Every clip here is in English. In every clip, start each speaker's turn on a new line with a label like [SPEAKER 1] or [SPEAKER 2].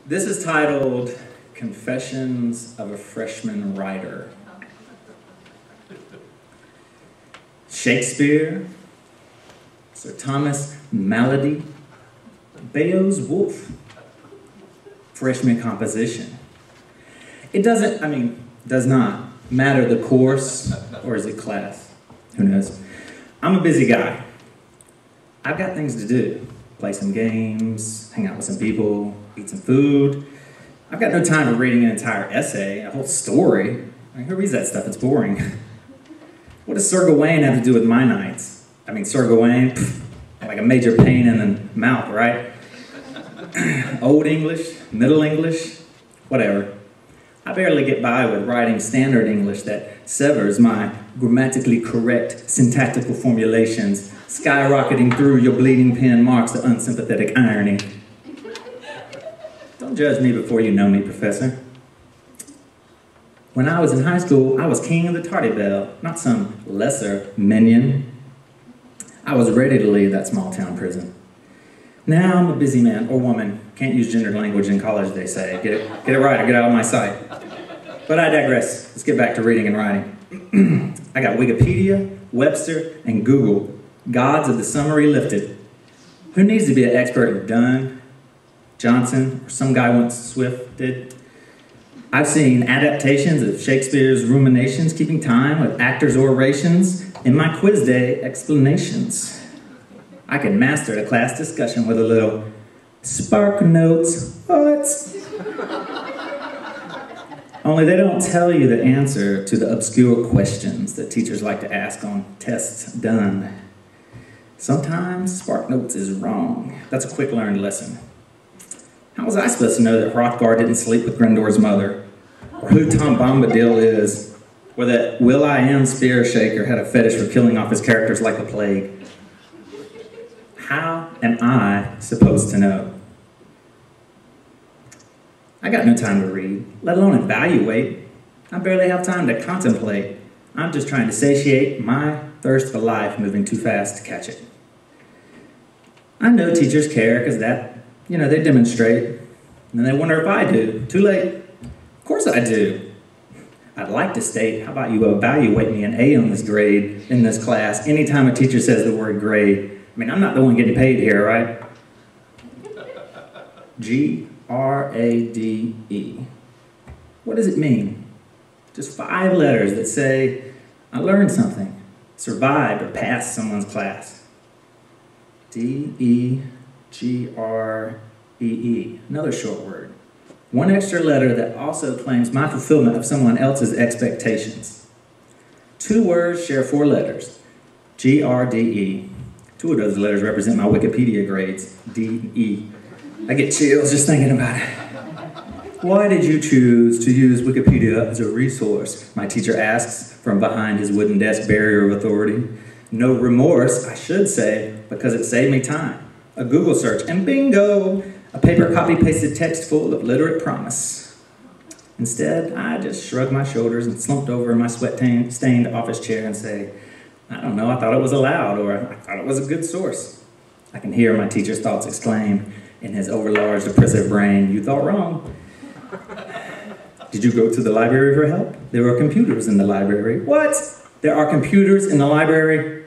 [SPEAKER 1] This is titled Confessions of a Freshman Writer. Shakespeare, Sir Thomas Malady, Beowulf, freshman composition. It does not matter the course, or is it class? Who knows? I'm a busy guy. I've got things to do. Play some games, hang out with some people, eat some food. I've got no time for reading an entire essay, a whole story. I mean, who reads that stuff? It's boring. What does Sir Gawain have to do with my nights? I mean, Sir Gawain, like a major pain in the mouth, right? Old English, Middle English, whatever. I barely get by with writing standard English that severs my grammatically correct syntactical formulations, skyrocketing through your bleeding pen marks the unsympathetic irony. Don't judge me before you know me, Professor. When I was in high school, I was king of the tardy bell, not some lesser minion. I was ready to leave that small town prison. Now I'm a busy man or woman. Can't use gendered language in college, they say. Get it right or get out of my sight. But I digress. Let's get back to reading and writing. I got Wikipedia, Webster, and Google. Gods of the summary lifted. Who needs to be an expert at Donne, Johnson, or some guy once Swift did? I've seen adaptations of Shakespeare's Ruminations keeping time with actors' orations in my quiz day explanations. I can master a class discussion with a little spark notes. What? Only they don't tell you the answer to the obscure questions that teachers like to ask on tests done. Sometimes spark notes is wrong. That's a quick learned lesson. How was I supposed to know that Hrothgar didn't sleep with Grendel's mother? Or who Tom Bombadil is? Or that Will.I.am Spear Shaker had a fetish for killing off his characters like the plague? How am I supposed to know? I got no time to read, let alone evaluate. I barely have time to contemplate. I'm just trying to satiate my thirst for life, moving too fast to catch it. I know teachers care because they demonstrate. And then they wonder if I do. Too late. Of course I do. I'd like to state, how about you evaluate me an A on this grade in this class anytime a teacher says the word grade. I mean, I'm not the one getting paid here, right? G-R-A-D-E. What does it mean? Just 5 letters that say, I learned something, survived or passed someone's class. D-E-G-R-E-E, another short word. 1 extra letter that also claims my fulfillment of someone else's expectations. 2 words share 4 letters, G-R-D-E. 2 of those letters represent my Wikipedia grades, D-E. I get chills just thinking about it. Why did you choose to use Wikipedia as a resource? My teacher asks from behind his wooden desk barrier of authority. No remorse, I should say, because it saved me time. A Google search, and bingo! A paper copy-pasted text full of literate promise. Instead, I just shrugged my shoulders and slumped over in my sweat-stained office chair and say, I don't know, I thought it was allowed, or I thought it was a good source. I can hear my teacher's thoughts exclaim in his overlarge, oppressive brain, you thought wrong. Did you go to the library for help? There were computers in the library. What? There are computers in the library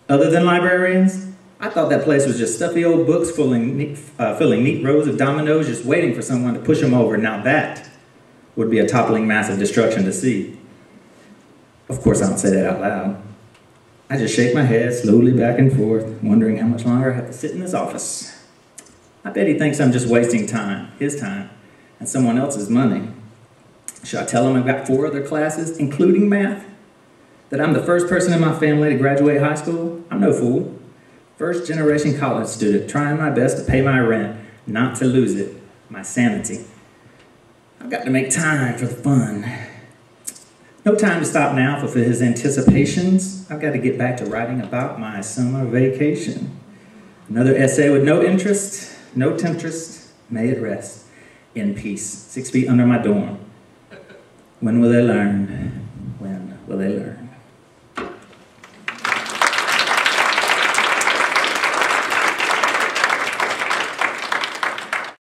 [SPEAKER 1] other than librarians? I thought that place was just stuffy old books filling neat rows of dominoes just waiting for someone to push them over. Now that would be a toppling mass of destruction to see. Of course I don't say that out loud. I just shake my head slowly back and forth, wondering how much longer I have to sit in this office. I bet he thinks I'm just wasting time, his time, and someone else's money. Should I tell him I've got 4 other classes, including math? That I'm the first person in my family to graduate high school? I'm no fool. First generation college student, trying my best to pay my rent, not to lose it, my sanity. I've got to make time for the fun. No time to stop now for his anticipations. I've got to get back to writing about my summer vacation. Another essay with no interest, no temptress, may it rest in peace, 6 feet under my dorm. When will they learn? When will they learn?